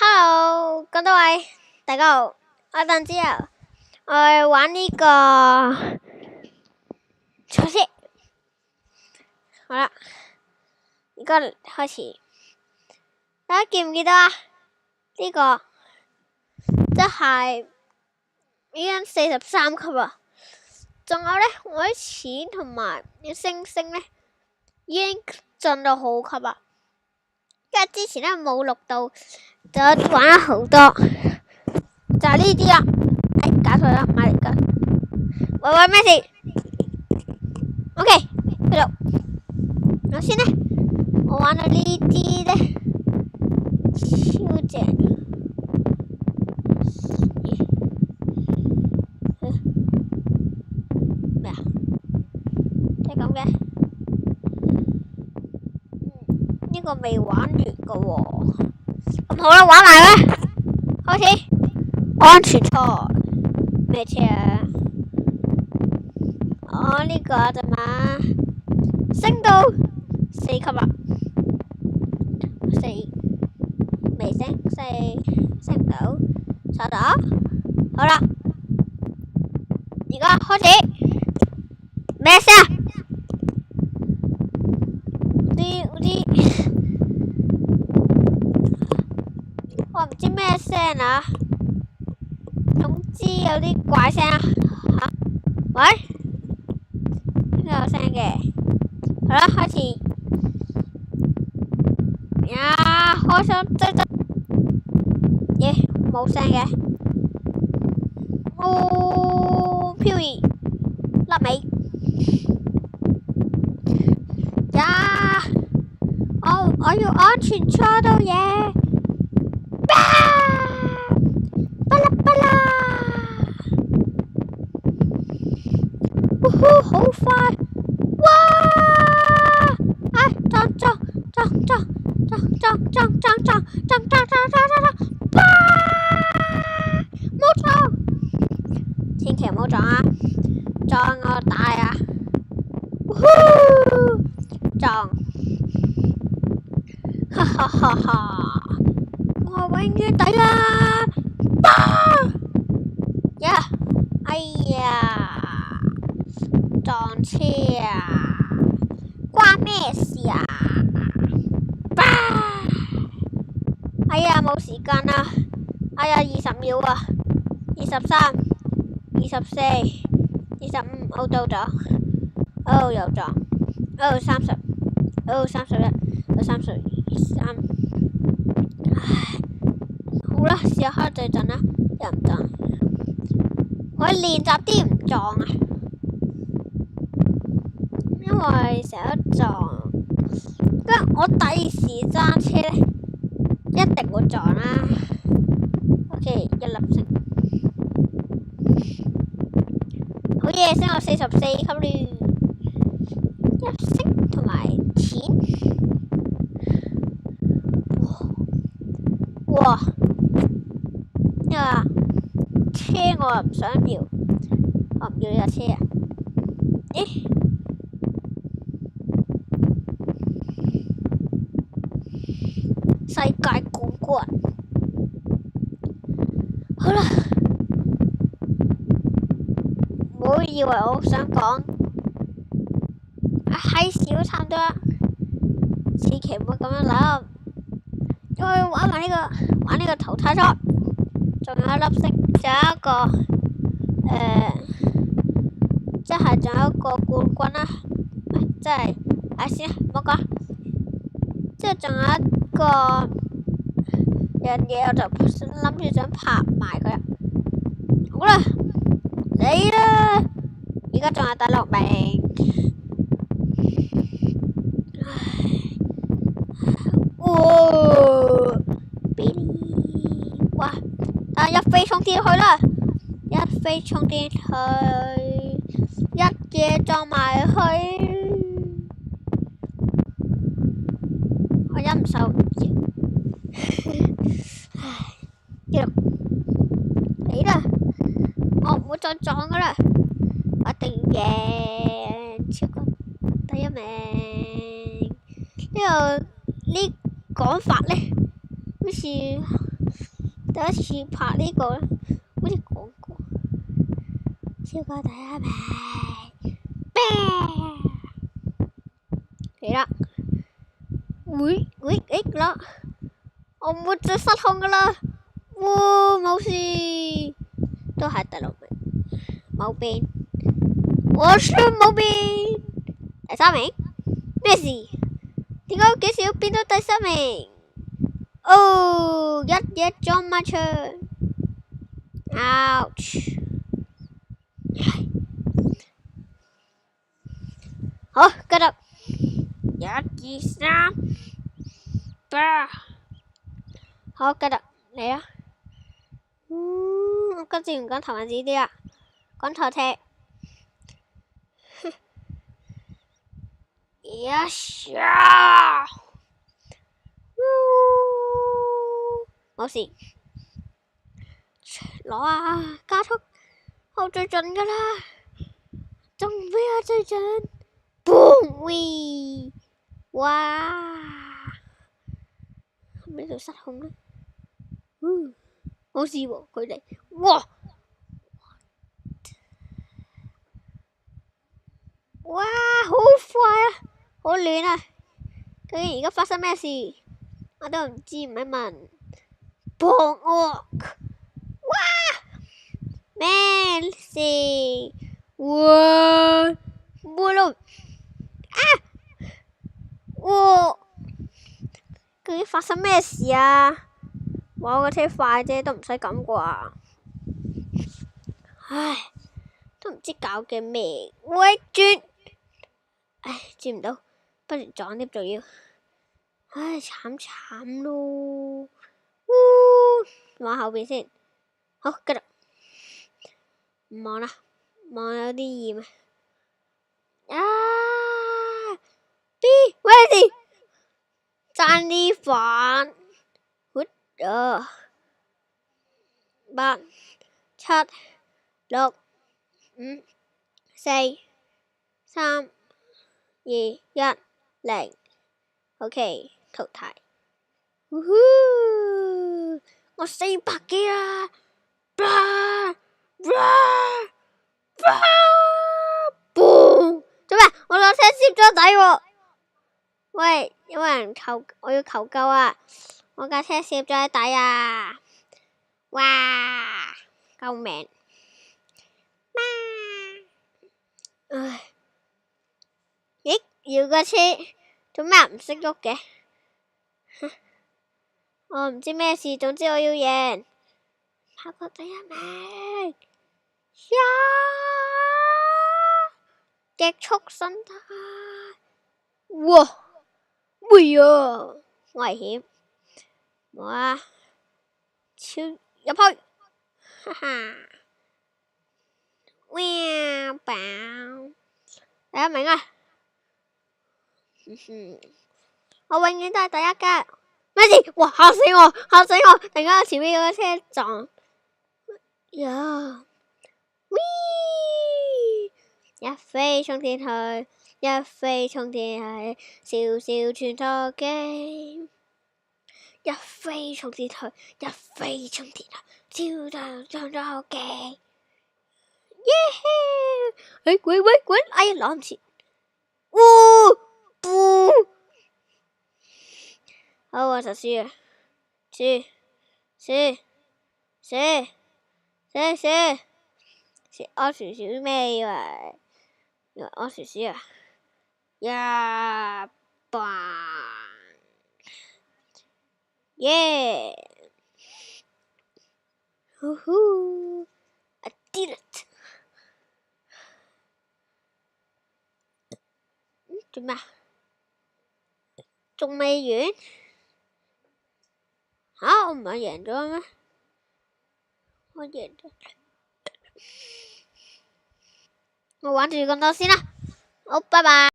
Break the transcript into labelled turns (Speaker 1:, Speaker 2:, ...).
Speaker 1: Hello，咁多位大家好，我鄧之柔，我玩呢個賽車，好啦，而家開始，大家記唔記得啊？呢個即係已經43級啦，仲有呢，我啲錢同埋啲星星呢已經進到好級啦，因為之前呢冇錄到，就玩咗好多，就係呢啲啦。搞錯啦，買嚟㗎。喂，咩事 ？OK，繼續。首先呢，我玩到呢啲呢，超正。咩啊？即係咁嘅。呢個未玩完㗎喎。咁好啦，玩埋啦，開始。安全賽咩車啊？我呢個啫嘛，升到4級啦，4未升，4升唔到，收到。好啦，而家開始咩聲啊？我唔知咩聲啊，總之有啲怪聲啊。吓，喂，呢個有聲嘅。好啦，開始。呀，開心即即，耶，冇聲嘅。哦，漂移，甩尾。呀，我要安全錯到嘢。巴拉巴拉，好快！哇！撞！冇撞！千祈唔好撞啊！撞我大啊！撞！哈哈哈哈！我永遠抵啦！呀！哎呀！撞車啊！關咩事啊？哎呀，冇時間啦！哎呀，20秒啊！23、24、25，我到咗。哦，又撞。哦，30。哦，31。哦，32、33。唉，好啦，試下開對陣啦，又唔撞。我練習啲唔撞啊，因為成日都撞。跟住我第時揸車呢，一定會撞啦。OK，1粒星，好嘢，升到44級啦，1粒星同埋錢。哇！呢個車我又唔想要，我唔要呢架車啊！咦？世界冠軍，好啦，唔好以為我想講閪事都差唔多啦，千祈唔好咁樣諗，因為玩呢個淘汰賽，仲有1粒星，仲有一個即係仲有一個冠軍啦，即係先啦，唔好講，即係仲有一個樣嘢，我就諗住想拍埋佢。好啦，嚟啦！而家仲有第6名。哇！但係一飛沖天去啦，一飛沖天去，一嘢撞埋去，我忍唔受。唉，嚟啦！我唔會再撞噶啦，我一定贏超過第1名。呢講法呢，好似第一次拍呢個，好似講過，超過第一名，嚟啦！喂，啦！我唔會再失控噶啦！哇，冇事，都係第6名，冇變，我算冇變，第3名，咩事？點解幾時要變到第3名？哦，一嘢撞埋牆 ，ouch！ 好，繼續，1、2、3，好，繼續嚟啊！我今次唔講頭文字 D 啦，講頭踢。呀呀！冇事，攞啊！加速，我最盡噶啦，仲唔俾我最盡？boom 喂！哇！係咪喺度失控咧？冇事喎，佢哋哇！哇！好快啊，好亂啊！究竟而家發生咩事？我都唔知，唔係問。哇！咩事？哇！冇咯！啊！哇！究竟發生咩事啊？哇！我個車快啫，都唔使咁啩。唉，都唔知搞嘅咩。喂，轉！唉，轉唔到，不如撞啲仲要。唉，慘咯！望後邊先，好，繼續。唔望啦，望有啲厭啊！B， 喂你，爭啲飯，好啊！8、7、6、5、4、3、2、1、0。OK， 淘汰。我400幾啦！做咩？我架車攝咗底喎！喂，有人我要求救啊！我架車攝咗底啊！哇！救命！唉，咦？搖架車做咩唔識喐嘅？我唔知咩事，總之我要贏，跑過第1名。極速身態，哇！喂啊，危險！哇！超入去，哈哈！哇！爆！第1名啊！我永遠都係第1㗎。咩事？哇！嚇死我！嚇死我！突然間前面有個車撞，呀！一飛沖天去，一飛沖天去，笑笑穿梭機。一飛沖天去，一飛沖天去，笑笑穿梭機。耶！滾！哎呀，攞唔切。好，我就輸啦。輸！我輸咩以為我輸啊！呀吧！耶！呼呼 ！I did it！做咩？仲未完？吓，我唔係贏咗咩？我贏咗。我玩住咁多先啦，好，拜拜。